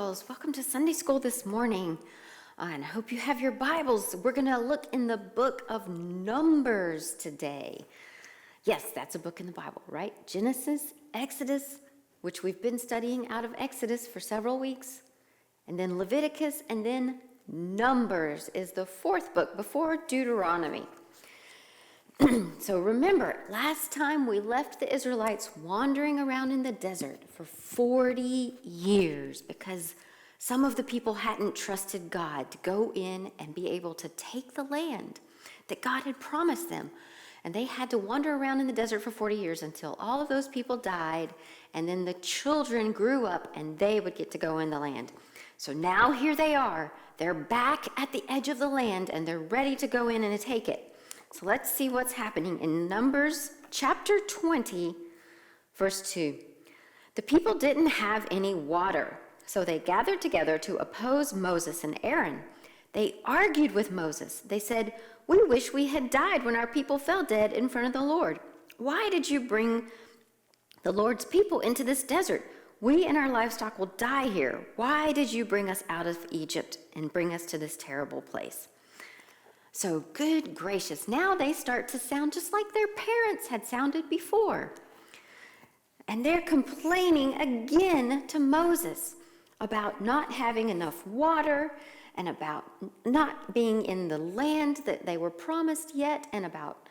girls. Welcome to Sunday school this morning. And I hope you have your Bibles. We're going to look in the book of Numbers today. Yes, that's a book in the Bible, right? Genesis, Exodus, which we've been studying out of Exodus for several weeks, and then Leviticus, and then Numbers is the fourth book before Deuteronomy. So remember, last time we left the Israelites wandering around in the desert for 40 years because some of the people hadn't trusted God to go in and be able to take the land that God had promised them. And they had to wander around in the desert for 40 years until all of those people died, and then the children grew up and they would get to go in the land. So now here they are. They're back at the edge of the land and they're ready to go in and take it. So let's see what's happening in Numbers chapter 20, verse 2. The people didn't have any water, so they gathered together to oppose Moses and Aaron. They argued with Moses. They said, "We wish we had died when our people fell dead in front of the Lord. Why did you bring the Lord's people into this desert? We and our livestock will die here. Why did you bring us out of Egypt and bring us to this terrible place?" So good gracious, now they start to sound just like their parents had sounded before. And they're complaining again to Moses about not having enough water and about not being in the land that they were promised yet and about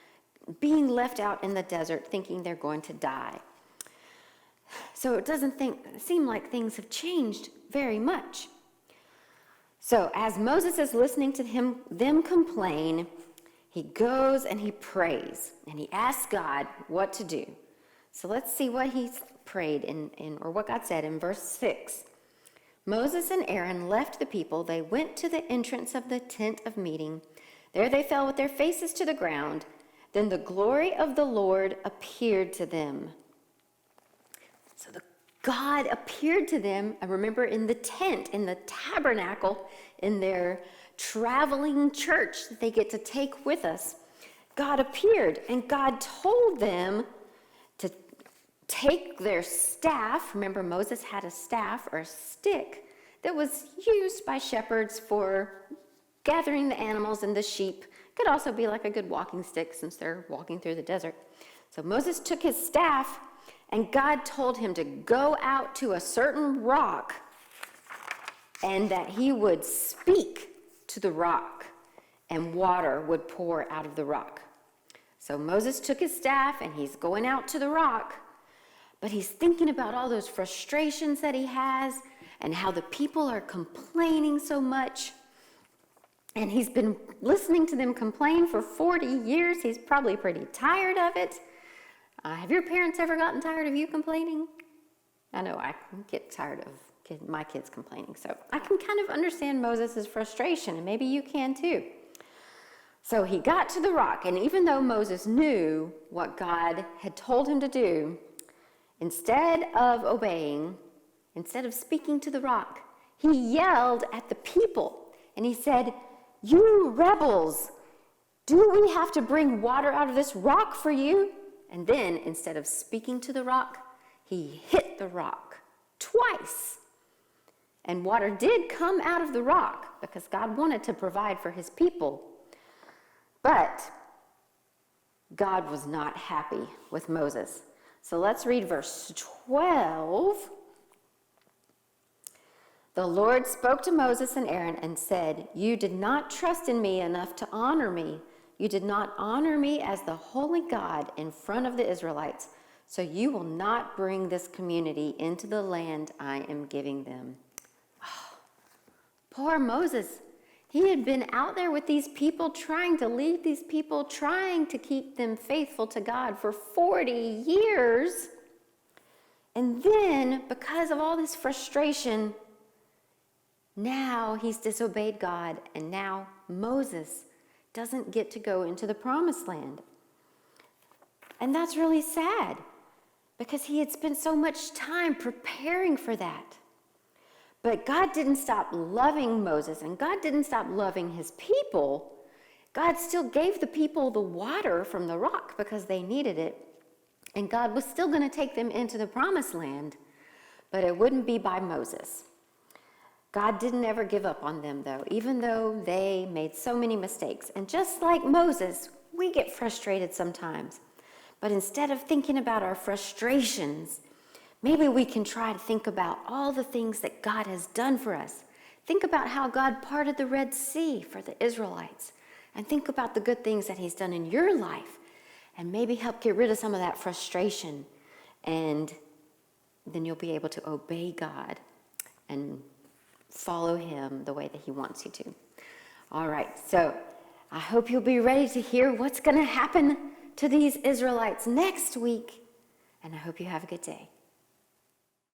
being left out in the desert thinking they're going to die. So it doesn't seem like things have changed very much. So as Moses is listening to them complain, he goes and he prays and he asks God what to do. So let's see what he prayed or what God said in verse 6. Moses and Aaron left the people. They went to the entrance of the tent of meeting. There they fell with their faces to the ground. Then the glory of the Lord appeared to them. So God appeared to them, I remember, in the tent, in the tabernacle, in their traveling church that they get to take with us. God appeared, and God told them to take their staff. Remember, Moses had a staff or a stick that was used by shepherds for gathering the animals and the sheep. Could also be like a good walking stick since they're walking through the desert. So Moses took his staff, and God told him to go out to a certain rock and that he would speak to the rock and water would pour out of the rock. So Moses took his staff and he's going out to the rock, but he's thinking about all those frustrations that he has and how the people are complaining so much. And he's been listening to them complain for 40 years. He's probably pretty tired of it. Have your parents ever gotten tired of you complaining? I know I get tired of my kids complaining, so I can kind of understand Moses' frustration, and maybe you can too. So he got to the rock, and even though Moses knew what God had told him to do, instead of obeying, instead of speaking to the rock, he yelled at the people, and he said, "You rebels, do we have to bring water out of this rock for you?" And then, instead of speaking to the rock, he hit the rock twice. And water did come out of the rock because God wanted to provide for his people. But God was not happy with Moses. So let's read verse 12. The Lord spoke to Moses and Aaron and said, "You did not trust in me enough to honor me. You did not honor me as the holy God in front of the Israelites, so you will not bring this community into the land I am giving them." Oh, poor Moses. He had been out there with these people, trying to lead these people, trying to keep them faithful to God for 40 years. And then, because of all this frustration, now he's disobeyed God, and now Moses doesn't get to go into the promised land. And that's really sad because he had spent so much time preparing for that. But God didn't stop loving Moses, and God didn't stop loving his people. God still gave the people the water from the rock because they needed it. And God was still going to take them into the promised land, but it wouldn't be by Moses. God didn't ever give up on them, though, even though they made so many mistakes. And just like Moses, we get frustrated sometimes. But instead of thinking about our frustrations, maybe we can try to think about all the things that God has done for us. Think about how God parted the Red Sea for the Israelites. And think about the good things that he's done in your life. And maybe help get rid of some of that frustration. And then you'll be able to obey God and follow him the way that he wants you to. All right, so I hope you'll be ready to hear what's going to happen to these Israelites next week. And I hope you have a good day.